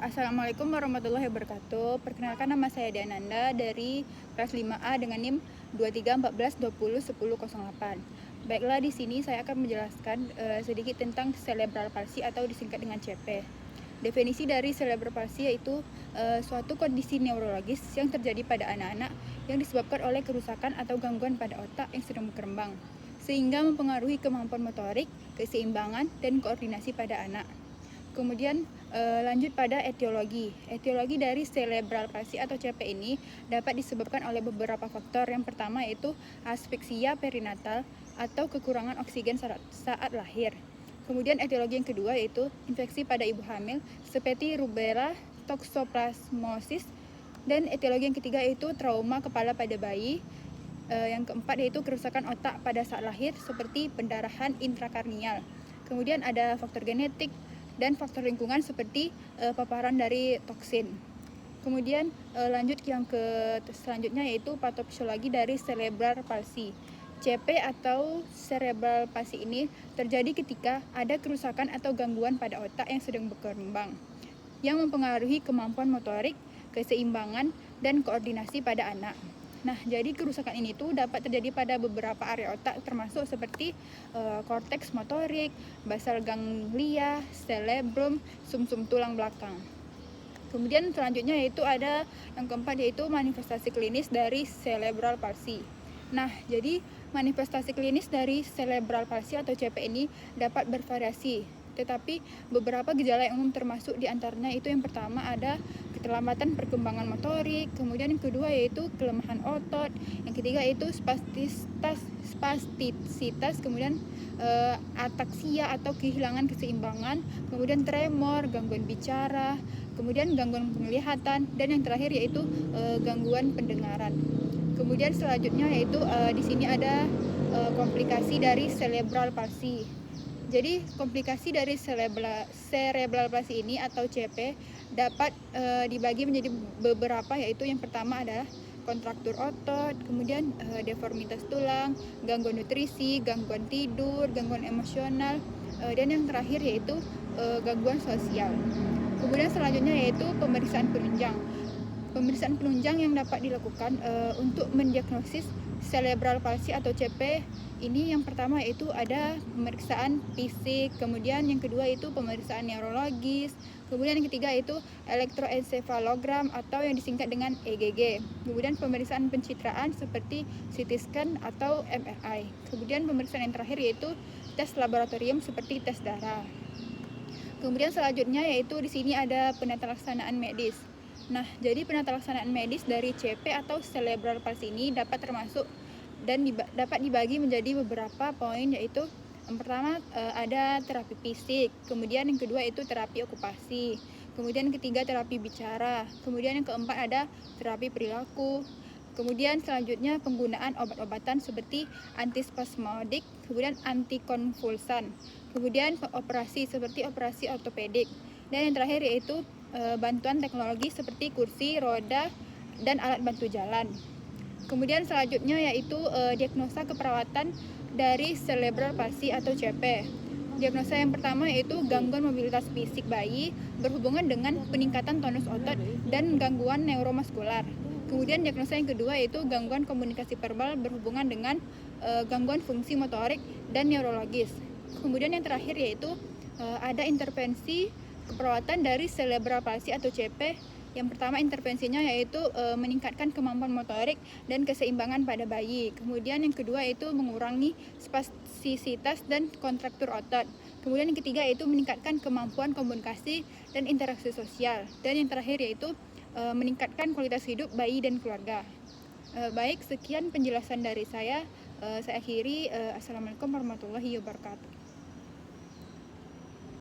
Assalamualaikum warahmatullahi wabarakatuh. Perkenalkan, nama saya Diananda dari kelas 5A dengan NIM 2314201008. Baiklah, di sini saya akan menjelaskan sedikit tentang cerebral palsy atau disingkat dengan CP. Definisi dari cerebral palsy yaitu suatu kondisi neurologis yang terjadi pada anak-anak yang disebabkan oleh kerusakan atau gangguan pada otak yang sedang berkembang, sehingga mempengaruhi kemampuan motorik, keseimbangan, dan koordinasi pada anak. Kemudian lanjut pada etiologi. Etiologi dari cerebral palsy atau CP ini dapat disebabkan oleh beberapa faktor. Yang pertama yaitu aspeksia perinatal atau kekurangan oksigen saat lahir. Kemudian etiologi yang kedua yaitu infeksi pada ibu hamil seperti rubella, toxoplasmosis. Dan etiologi yang ketiga yaitu trauma kepala pada bayi. Yang keempat yaitu kerusakan otak pada saat lahir seperti pendarahan intrakarnial. Kemudian ada faktor genetik dan faktor lingkungan seperti paparan dari toksin. Kemudian lanjut yang selanjutnya yaitu patofisiologi dari cerebral palsy. CP atau cerebral palsy ini terjadi ketika ada kerusakan atau gangguan pada otak yang sedang berkembang yang mempengaruhi kemampuan motorik, keseimbangan, dan koordinasi pada anak. Nah, jadi kerusakan ini tuh dapat terjadi pada beberapa area otak termasuk seperti korteks motorik, basal ganglia, cerebrum, sumsum tulang belakang. Kemudian selanjutnya yaitu ada yang keempat yaitu manifestasi klinis dari cerebral palsy. Nah, jadi manifestasi klinis dari cerebral palsy atau CP ini dapat bervariasi. Tetapi beberapa gejala yang umum termasuk diantaranya itu yang pertama ada keterlambatan perkembangan motorik, kemudian yang kedua yaitu kelemahan otot, yang ketiga yaitu spastisitas, kemudian ataksia atau kehilangan keseimbangan, kemudian tremor, gangguan bicara, kemudian gangguan penglihatan, dan yang terakhir yaitu gangguan pendengaran. Kemudian selanjutnya yaitu di sini ada komplikasi dari cerebral palsy. Jadi komplikasi dari cerebral palsy ini atau CP dapat dibagi menjadi beberapa, yaitu yang pertama adalah kontraktur otot, kemudian deformitas tulang, gangguan nutrisi, gangguan tidur, gangguan emosional, dan yang terakhir yaitu gangguan sosial. Kemudian selanjutnya yaitu pemeriksaan penunjang. Pemeriksaan penunjang yang dapat dilakukan untuk mendiagnosis cerebral palsy atau CP ini yang pertama yaitu ada pemeriksaan fisik, kemudian yang kedua itu pemeriksaan neurologis, kemudian yang ketiga itu elektroensefalogram atau yang disingkat dengan EGG, kemudian pemeriksaan pencitraan seperti CT scan atau MRI, kemudian pemeriksaan yang terakhir yaitu tes laboratorium seperti tes darah. Kemudian selanjutnya yaitu di sini ada penata laksanaan medis. Nah, jadi penata laksanaan medis dari CP atau cerebral palsy ini dapat termasuk dan dapat dibagi menjadi beberapa poin, yaitu yang pertama ada terapi fisik, kemudian yang kedua itu terapi okupasi, kemudian yang ketiga terapi bicara, kemudian yang keempat ada terapi perilaku, kemudian selanjutnya penggunaan obat-obatan seperti antispasmodik, kemudian antikonvulsan, kemudian operasi seperti operasi ortopedik, dan yang terakhir yaitu bantuan teknologi seperti kursi, roda, dan alat bantu jalan. Kemudian selanjutnya yaitu diagnosa keperawatan dari cerebral palsy atau CP. Diagnosa yang pertama yaitu gangguan mobilitas fisik bayi berhubungan dengan peningkatan tonus otot dan gangguan neuromuskular. Kemudian diagnosa yang kedua yaitu gangguan komunikasi verbal berhubungan dengan gangguan fungsi motorik dan neurologis. Kemudian yang terakhir yaitu ada intervensi keperawatan dari cerebral palsy atau CP. Yang pertama intervensinya yaitu meningkatkan kemampuan motorik dan keseimbangan pada bayi. Kemudian yang kedua yaitu mengurangi spastisitas dan kontraktur otot. Kemudian yang ketiga yaitu meningkatkan kemampuan komunikasi dan interaksi sosial. Dan yang terakhir yaitu meningkatkan kualitas hidup bayi dan keluarga. Baik, sekian penjelasan dari saya. Saya akhiri. Assalamualaikum warahmatullahi wabarakatuh.